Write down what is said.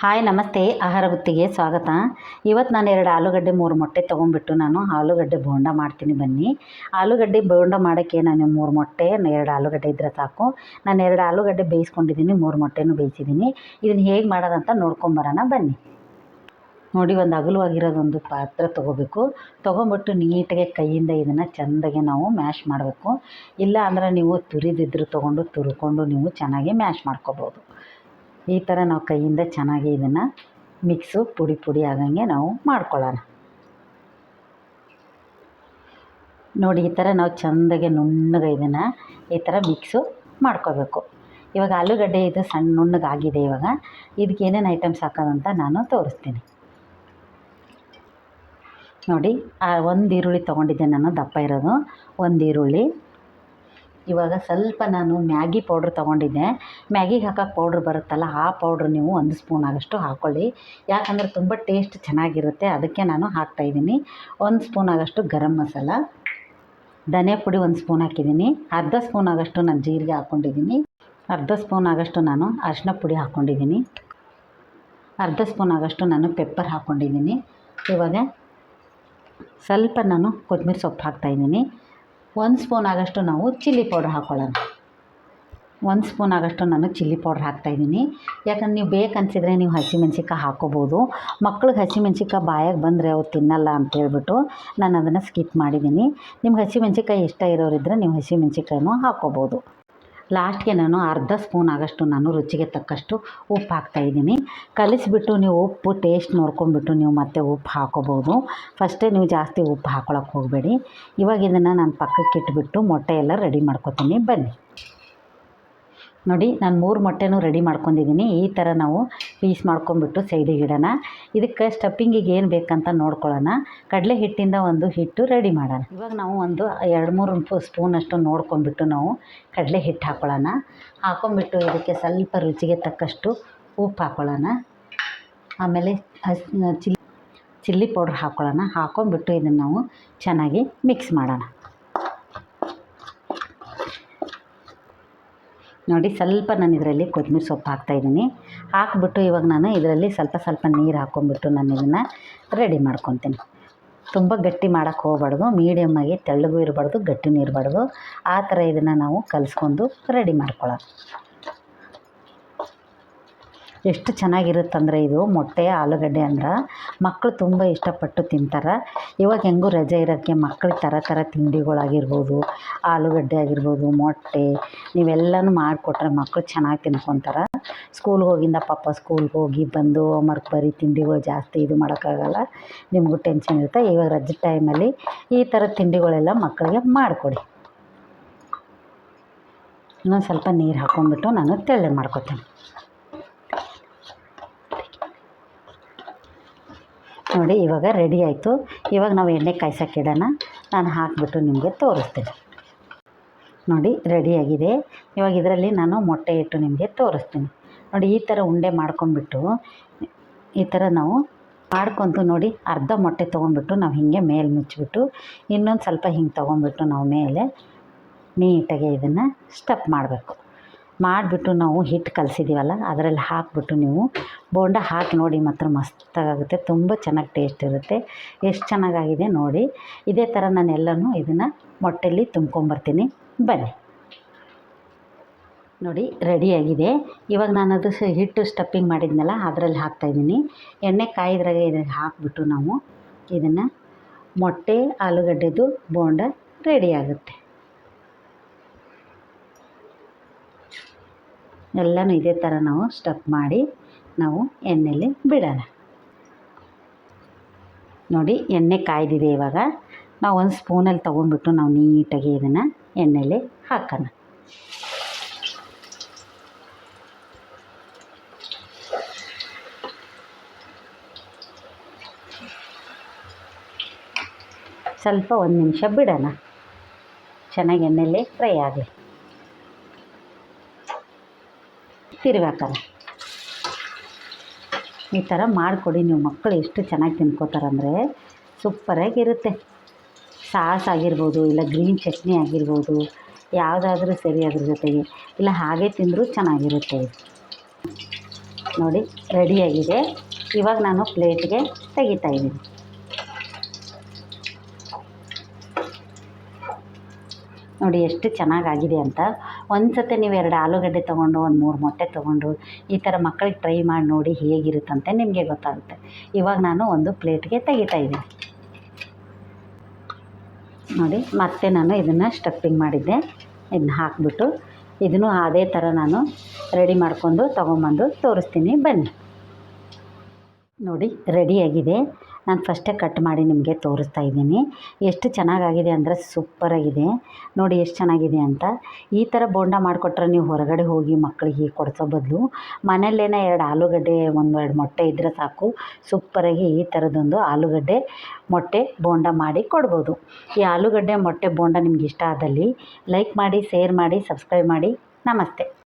Hi ನಮಸ್ತೆ, ಆಹಾರ ಗುತ್ತಿಗೆ ಸ್ವಾಗತ. ಇವತ್ತು ನಾನು 2 ಆಲೂಗಡ್ಡೆ 3 ಮೊಟ್ಟೆ ತೊಗೊಂಡ್ಬಿಟ್ಟು ನಾನು ಆಲೂಗಡ್ಡೆ ಬೋಂಡ ಮಾಡ್ತೀನಿ ಬನ್ನಿ. ಆಲೂಗಡ್ಡೆ ಬೋಂಡ ಮಾಡೋಕ್ಕೆ ನಾನು 3 ಮೊಟ್ಟೆ 2 ಆಲೂಗಡ್ಡೆ ಇದ್ದರೆ ಸಾಕು. ನಾನು 2 ಆಲೂಗಡ್ಡೆ ಬೇಯಿಸ್ಕೊಂಡಿದ್ದೀನಿ, 3 ಮೊಟ್ಟೆನೂ ಬೇಯಿಸಿದ್ದೀನಿ. ಇದನ್ನು ಹೇಗೆ ಮಾಡೋದಂತ ನೋಡ್ಕೊಂಬರೋಣ ಬನ್ನಿ. ನೋಡಿ, ಒಂದು ಅಗಲವಾಗಿರೋದೊಂದು ಪಾತ್ರೆ ತೊಗೋಬೇಕು. ತೊಗೊಂಬಿಟ್ಟು ನೀಟಾಗಿ ಕೈಯಿಂದ ಇದನ್ನು ಚೆಂದಾಗಿ ನಾವು ಮ್ಯಾಶ್ ಮಾಡಬೇಕು. ಇಲ್ಲ ಅಂದರೆ ನೀವು ತುರಿದಿದ್ರು ತೊಗೊಂಡು ತುರ್ಕೊಂಡು ನೀವು ಚೆನ್ನಾಗಿ ಮ್ಯಾಶ್ ಮಾಡ್ಕೋಬೋದು. ಈ ಥರ ನಾವು ಕೈಯಿಂದ ಚೆನ್ನಾಗಿ ಇದನ್ನು ಮಿಕ್ಸು ಪುಡಿ ಆಗಂಗೆ ನಾವು ಮಾಡ್ಕೊಳ್ಳೋಣ. ನೋಡಿ, ಈ ಥರ ನಾವು ಚೆಂದಾಗಿ ನುಣ್ಣಗೆ ಇದನ್ನು ಈ ಥರ ಮಿಕ್ಸು ಮಾಡ್ಕೋಬೇಕು. ಇವಾಗ ಆಲೂಗಡ್ಡೆ ಇದು ಸಣ್ಣ ನುಣ್ಣಗಾಗಿದೆ. ಇವಾಗ ಇದಕ್ಕೆ ಏನೇನು ಐಟಮ್ಸ್ ಹಾಕೋದಂತ ನಾನು ತೋರಿಸ್ತೀನಿ. ನೋಡಿ, 1 ಈರುಳ್ಳಿ ತೊಗೊಂಡಿದ್ದೆ ನಾನು, ದಪ್ಪ ಇರೋದು 1 ಈರುಳ್ಳಿ. ಇವಾಗ ಸ್ವಲ್ಪ ನಾನು ಮ್ಯಾಗಿ ಪೌಡ್ರ್ ತೊಗೊಂಡಿದ್ದೆ. ಮ್ಯಾಗಿಗೆ ಹಾಕೋಕ್ಕೆ ಪೌಡ್ರ್ ಬರುತ್ತಲ್ಲ, ಆ ಪೌಡ್ರ್ ನೀವು 1 ಸ್ಪೂನ್ ಆಗೋಷ್ಟು ಹಾಕ್ಕೊಳ್ಳಿ. ಯಾಕಂದರೆ ತುಂಬ ಟೇಸ್ಟ್ ಚೆನ್ನಾಗಿರುತ್ತೆ, ಅದಕ್ಕೆ ನಾನು ಹಾಕ್ತಾಯಿದ್ದೀನಿ. 1 ಸ್ಪೂನ್ ಆಗೋಷ್ಟು ಗರಂ ಮಸಾಲ, ಧನಿಯಾ ಪುಡಿ 1 ಸ್ಪೂನ್ ಹಾಕಿದ್ದೀನಿ. ಅರ್ಧ ಸ್ಪೂನ್ ಆಗೋಷ್ಟು ನಾನು ಜೀರಿಗೆ ಹಾಕ್ಕೊಂಡಿದ್ದೀನಿ. ಅರ್ಧ ಸ್ಪೂನ್ ಆಗೋಷ್ಟು ನಾನು ಅರಿಶಿನ ಪುಡಿ ಹಾಕ್ಕೊಂಡಿದ್ದೀನಿ. ಅರ್ಧ ಸ್ಪೂನ್ ಆಗೋಷ್ಟು ನಾನು ಪೆಪ್ಪರ್ ಹಾಕ್ಕೊಂಡಿದ್ದೀನಿ. ಇವಾಗ ಸ್ವಲ್ಪ ನಾನು ಕೊತ್ತಂಬರಿ ಸೊಪ್ಪು ಹಾಕ್ತಾಯಿದ್ದೀನಿ. 1 ಸ್ಪೂನ್ ಆಗೋಷ್ಟು ನಾವು ಚಿಲ್ಲಿ ಪೌಡ್ರ್ ಹಾಕ್ಕೊಳ್ಳೋಣ. 1 ಸ್ಪೂನ್ ಆಗೋಷ್ಟು ನಾನು ಚಿಲ್ಲಿ ಪೌಡ್ರ್ ಹಾಕ್ತಾಯಿದ್ದೀನಿ. ಯಾಕಂದ್ರೆ ನೀವು ಬೇಕನ್ಸಿದ್ರೆ ನೀವು ಹಸಿಮೆಣ್ಸಿಕಾಯಿ ಹಾಕ್ಕೋಬೋದು. ಮಕ್ಳಿಗೆ ಹಸಿಮೆಣ್ಸಿಕಾಯಿ ಬಾಯಾಗೆ ಬಂದರೆ ಅವ್ರು ತಿನ್ನಲ್ಲ ಅಂತೇಳ್ಬಿಟ್ಟು ನಾನು ಅದನ್ನು ಸ್ಕಿಪ್ ಮಾಡಿದ್ದೀನಿ. ನಿಮ್ಗೆ ಹಸಿಮೆಣ್ಸಿಕಾಯಿ ಇಷ್ಟ ಇರೋರಿದ್ದರೆ ನೀವು ಹಸಿಮೆಣ್ಸಿಕಾಯಿನೂ ಹಾಕ್ಕೋಬೋದು. ಲಾಸ್ಟ್ಗೆ ನಾನು ಅರ್ಧ ಸ್ಪೂನ್ ಆಗೋಷ್ಟು ನಾನು ರುಚಿಗೆ ತಕ್ಕಷ್ಟು ಉಪ್ಪು ಹಾಕ್ತಾಯಿದ್ದೀನಿ. ಕಲಿಸ್ಬಿಟ್ಟು ನೀವು ಉಪ್ಪು ಟೇಸ್ಟ್ ನೋಡ್ಕೊಂಬಿಟ್ಟು ನೀವು ಮತ್ತೆ ಉಪ್ಪು ಹಾಕ್ಕೋಬೋದು. ಫಸ್ಟೇ ನೀವು ಜಾಸ್ತಿ ಉಪ್ಪು ಹಾಕ್ಕೊಳಕ್ಕೆ ಹೋಗಬೇಡಿ. ಇವಾಗ ಇದನ್ನು ನಾನು ಪಕ್ಕಕ್ಕೆ ಇಟ್ಬಿಟ್ಟು ಮೊಟ್ಟೆ ಎಲ್ಲ ರೆಡಿ ಮಾಡ್ಕೊತೀನಿ ಬನ್ನಿ. ನೋಡಿ, ನಾನು 3 ಮೊಟ್ಟೆನೂ ರೆಡಿ ಮಾಡ್ಕೊಂಡಿದ್ದೀನಿ. ಈ ಥರ ನಾವು ಪೀಸ್ ಮಾಡ್ಕೊಂಬಿಟ್ಟು ಸೈಡಿಗೆ ಇಡೋಣ. ಇದಕ್ಕೆ ಸ್ಟಫಿಂಗಿಗೆ ಏನು ಬೇಕಂತ ನೋಡ್ಕೊಳ್ಳೋಣ. ಕಡಲೆ ಹಿಟ್ಟಿಂದ ಒಂದು ಹಿಟ್ಟು ರೆಡಿ ಮಾಡೋಣ. ಇವಾಗ ನಾವು ಒಂದು 2-3 ಸ್ಪೂನಷ್ಟು ನೋಡ್ಕೊಂಬಿಟ್ಟು ನಾವು ಕಡಲೆ ಹಿಟ್ಟು ಹಾಕ್ಕೊಳ್ಳೋಣ. ಹಾಕ್ಕೊಂಬಿಟ್ಟು ಇದಕ್ಕೆ ಸ್ವಲ್ಪ ರುಚಿಗೆ ತಕ್ಕಷ್ಟು ಉಪ್ಪು ಹಾಕ್ಕೊಳ್ಳೋಣ. ಆಮೇಲೆ ಚಿಲ್ಲಿ ಪೌಡ್ರ್ ಹಾಕ್ಕೊಳ್ಳೋಣ. ಹಾಕ್ಕೊಂಬಿಟ್ಟು ಇದನ್ನು ನಾವು ಚೆನ್ನಾಗಿ ಮಿಕ್ಸ್ ಮಾಡೋಣ. ನೋಡಿ, ಸ್ವಲ್ಪ ನಾನು ಇದರಲ್ಲಿ ಕೊತ್ತಂಬರಿ ಸೊಪ್ಪು ಹಾಕ್ತಾಯಿದ್ದೀನಿ. ಹಾಕ್ಬಿಟ್ಟು ಇವಾಗ ನಾನು ಇದರಲ್ಲಿ ಸ್ವಲ್ಪ ನೀರು ಹಾಕ್ಕೊಂಬಿಟ್ಟು ನಾನು ಇದನ್ನು ರೆಡಿ ಮಾಡ್ಕೊತೀನಿ. ತುಂಬ ಗಟ್ಟಿ ಮಾಡೋಕ್ಕೆ ಹೋಗಬಾರ್ದು, ಮೀಡಿಯಮ್ಮಾಗಿ ತೆಳ್ಳಗೂ ಇರಬಾರ್ದು, ಗಟ್ಟಿನೂ ಇರಬಾರ್ದು. ಆ ಥರ ಇದನ್ನು ನಾವು ಕಲಿಸ್ಕೊಂಡು ರೆಡಿ ಮಾಡ್ಕೊಳ್ಳೋಣ. ಎಷ್ಟು ಚೆನ್ನಾಗಿರುತ್ತಂದರೆ ಇದು ಮೊಟ್ಟೆ ಆಲೂಗಡ್ಡೆ ಅಂದ್ರೆ ಮಕ್ಕಳು ತುಂಬ ಇಷ್ಟಪಟ್ಟು ತಿಂತಾರೆ. ಇವಾಗ ಹೆಂಗೂ ರಜೆ ಇರೋಕ್ಕೆ ಮಕ್ಕಳಿಗೆ ಥರ ತಿಂಡಿಗಳಾಗಿರ್ಬೋದು, ಆಲೂಗಡ್ಡೆ ಆಗಿರ್ಬೋದು, ಮೊಟ್ಟೆ ನೀವೆಲ್ಲನೂ ಮಾಡಿಕೊಟ್ರೆ ಮಕ್ಕಳು ಚೆನ್ನಾಗಿ ತಿನ್ಕೊತಾರೆ. ಸ್ಕೂಲ್ಗೆ ಹೋಗಿಂದ ಪಾಪ ಸ್ಕೂಲ್ಗೆ ಹೋಗಿ ಬಂದು ಹೋಮ್ವರ್ಕ್ ಬರೀ ತಿಂಡಿಗಳು ಜಾಸ್ತಿ ಇದು ಮಾಡೋಕ್ಕಾಗಲ್ಲ, ನಿಮಗೂ ಟೆನ್ಷನ್ ಇರುತ್ತೆ. ಇವಾಗ ರಜೆ ಟೈಮಲ್ಲಿ ಈ ಥರ ತಿಂಡಿಗಳೆಲ್ಲ ಮಕ್ಕಳಿಗೆ ಮಾಡಿಕೊಡಿ. ಇನ್ನೊಂದು ಸ್ವಲ್ಪ ನೀರು ಹಾಕ್ಕೊಂಡ್ಬಿಟ್ಟು ನಾನು ತೆಳ್ಳಗೆ ಮಾಡ್ಕೊತೀನಿ. ನೋಡಿ, ಇವಾಗ ರೆಡಿ ಆಯಿತು. ಇವಾಗ ನಾವು ಎಣ್ಣೆ ಕಾಯ್ಸೋಕ್ಕಿಡೋಣ. ನಾನು ಹಾಕಿಬಿಟ್ಟು ನಿಮಗೆ ತೋರಿಸ್ತೀನಿ. ನೋಡಿ, ರೆಡಿಯಾಗಿದೆ. ಇವಾಗ ಇದರಲ್ಲಿ ನಾನು ಮೊಟ್ಟೆ ಇಟ್ಟು ನಿಮಗೆ ತೋರಿಸ್ತೀನಿ. ನೋಡಿ, ಈ ಥರ ಉಂಡೆ ಮಾಡ್ಕೊಂಡ್ಬಿಟ್ಟು ಈ ಥರ ನಾವು ಮಾಡ್ಕೊತು. ನೋಡಿ, ಅರ್ಧ ಮೊಟ್ಟೆ ತೊಗೊಂಡ್ಬಿಟ್ಟು ನಾವು ಹೀಗೆ ಮೇಲೆ ಮುಚ್ಚಿಬಿಟ್ಟು ಇನ್ನೊಂದು ಸ್ವಲ್ಪ ಹಿಂಗೆ ತೊಗೊಂಡ್ಬಿಟ್ಟು ನಾವು ಮೇಲೆ ನೀಟಾಗಿ ಇದನ್ನು ಸ್ಟಫ್ ಮಾಡಬೇಕು. ಮಾಡಿಬಿಟ್ಟು ನಾವು ಹಿಟ್ಟು ಕಲಸಿದ್ದೀವಲ್ಲ ಅದರಲ್ಲಿ ಹಾಕಿಬಿಟ್ಟು ನೀವು ಬೋಂಡ ಹಾಕಿ ನೋಡಿ, ಮಾತ್ರ ಮಸ್ತಾಗುತ್ತೆ. ತುಂಬ ಚೆನ್ನಾಗಿ ಟೇಸ್ಟ್ ಇರುತ್ತೆ. ಎಷ್ಟು ಚೆನ್ನಾಗಾಗಿದೆ ನೋಡಿ. ಇದೇ ಥರ ನಾನು ಎಲ್ಲನೂ ಇದನ್ನು ಮೊಟ್ಟೆಯಲ್ಲಿ ತುಂಬ್ಕೊಂಬರ್ತೀನಿ ಬನ್ನಿ. ನೋಡಿ, ರೆಡಿಯಾಗಿದೆ. ಇವಾಗ ನಾನು ಅದು ಹಿಟ್ಟು ಸ್ಟಫಿಂಗ್ ಮಾಡಿದ್ನಲ್ಲ ಅದರಲ್ಲಿ ಹಾಕ್ತಾಯಿದ್ದೀನಿ. ಎಣ್ಣೆ ಕಾಯಿದ್ರಾಗೆ ಇದನ್ನು ಹಾಕಿಬಿಟ್ಟು ನಾವು ಇದನ್ನು ಮೊಟ್ಟೆ ಆಲೂಗಡ್ಡೆದು ಬೋಂಡ ರೆಡಿ ಆಗುತ್ತೆ. ಎಲ್ಲನೂ ಇದೇ ಥರ ನಾವು ಸ್ಟಫ್ ಮಾಡಿ ನಾವು ಎಣ್ಣೆಯಲ್ಲಿ ಬಿಡೋಣ. ನೋಡಿ, ಎಣ್ಣೆ ಕಾಯ್ದಿದೆ. ಇವಾಗ ನಾವು 1 ಸ್ಪೂನಲ್ಲಿ ತೊಗೊಂಡ್ಬಿಟ್ಟು ನಾವು ನೀಟಾಗಿ ಇದನ್ನು ಎಣ್ಣೆಯಲ್ಲಿ ಹಾಕೋಣ. ಸ್ವಲ್ಪ 1 ನಿಮಿಷ ಬಿಡೋಣ, ಚೆನ್ನಾಗಿ ಎಣ್ಣೆಯಲ್ಲಿ ಫ್ರೈ ಆಗಲಿ. ತಿರುವಾಕೋಣ. ಈ ಥರ ಮಾಡಿಕೊಡಿ, ನೀವು ಮಕ್ಕಳು ಎಷ್ಟು ಚೆನ್ನಾಗಿ ತಿನ್ಕೋತಾರಂದರೆ ಸೂಪರಾಗಿರುತ್ತೆ. ಸಾಸ್ ಆಗಿರ್ಬೋದು, ಇಲ್ಲ ಗ್ರೀನ್ ಚಟ್ನಿ ಆಗಿರ್ಬೋದು, ಯಾವುದಾದ್ರೂ ಸರಿ ಅದ್ರ ಜೊತೆಗೆ, ಇಲ್ಲ ಹಾಗೆ ತಿಂದರೂ ಚೆನ್ನಾಗಿರುತ್ತೆ. ನೋಡಿ ರೆಡಿಯಾಗಿದೆ. ಇವಾಗ ನಾನು ಪ್ಲೇಟ್ಗೆ ತೆಗಿತಾ ಇದ್ದೀನಿ. ನೋಡಿ ಎಷ್ಟು ಚೆನ್ನಾಗಾಗಿದೆ ಅಂತ. ಒಂದು ಸತಿ ನೀವು 2 ಆಲೂಗಡ್ಡೆ ತೊಗೊಂಡು ಒಂದು 3 ಮೊಟ್ಟೆ ತೊಗೊಂಡು ಈ ಥರ ಮಕ್ಕಳಿಗೆ ಟ್ರೈ ಮಾಡಿ ನೋಡಿ ಹೇಗಿರುತ್ತಂತೆ ನಿಮಗೆ ಗೊತ್ತಾಗುತ್ತೆ. ಇವಾಗ ನಾನು ಒಂದು ಪ್ಲೇಟ್ಗೆ ತೆಗಿತಾ ಇದ್ದೀನಿ. ನೋಡಿ ಮತ್ತೆ ನಾನು ಇದನ್ನು ಸ್ಟಫಿಂಗ್ ಮಾಡಿದ್ದೆ. ಇದನ್ನ ಹಾಕಿಬಿಟ್ಟು ಇದನ್ನು ಅದೇ ಥರ ನಾನು ರೆಡಿ ಮಾಡ್ಕೊಂಡು ತೊಗೊಂಬಂದು ತೋರಿಸ್ತೀನಿ ಬನ್ನಿ. ನೋಡಿ ರೆಡಿಯಾಗಿದೆ. ನಾನು ಫಸ್ಟೇ ಕಟ್ ಮಾಡಿ ನಿಮಗೆ ತೋರಿಸ್ತಾ ಇದ್ದೀನಿ. ಎಷ್ಟು ಚೆನ್ನಾಗಾಗಿದೆ ಅಂದರೆ ಸೂಪರಾಗಿದೆ. ನೋಡಿ ಎಷ್ಟು ಚೆನ್ನಾಗಿದೆ ಅಂತ. ಈ ಥರ ಬೋಂಡ ಮಾಡಿಕೊಟ್ರೆ ನೀವು ಹೊರಗಡೆ ಹೋಗಿ ಮಕ್ಕಳಿಗೆ ಕೊಡಿಸೋ ಬದಲು ಮನೆಯಲ್ಲೇ 2 ಆಲೂಗಡ್ಡೆ 1-2 ಮೊಟ್ಟೆ ಇದ್ದರೆ ಸಾಕು. ಸೂಪರಾಗಿ ಈ ಥರದೊಂದು ಆಲೂಗಡ್ಡೆ ಮೊಟ್ಟೆ ಬೋಂಡ ಮಾಡಿ ಕೊಡ್ಬೋದು. ಈ ಆಲೂಗಡ್ಡೆ ಮೊಟ್ಟೆ ಬೋಂಡ ನಿಮ್ಗೆ ಇಷ್ಟ ಆದಲ್ಲಿ ಲೈಕ್ ಮಾಡಿ, ಶೇರ್ ಮಾಡಿ, ಸಬ್ಸ್ಕ್ರೈಬ್ ಮಾಡಿ. ನಮಸ್ತೆ.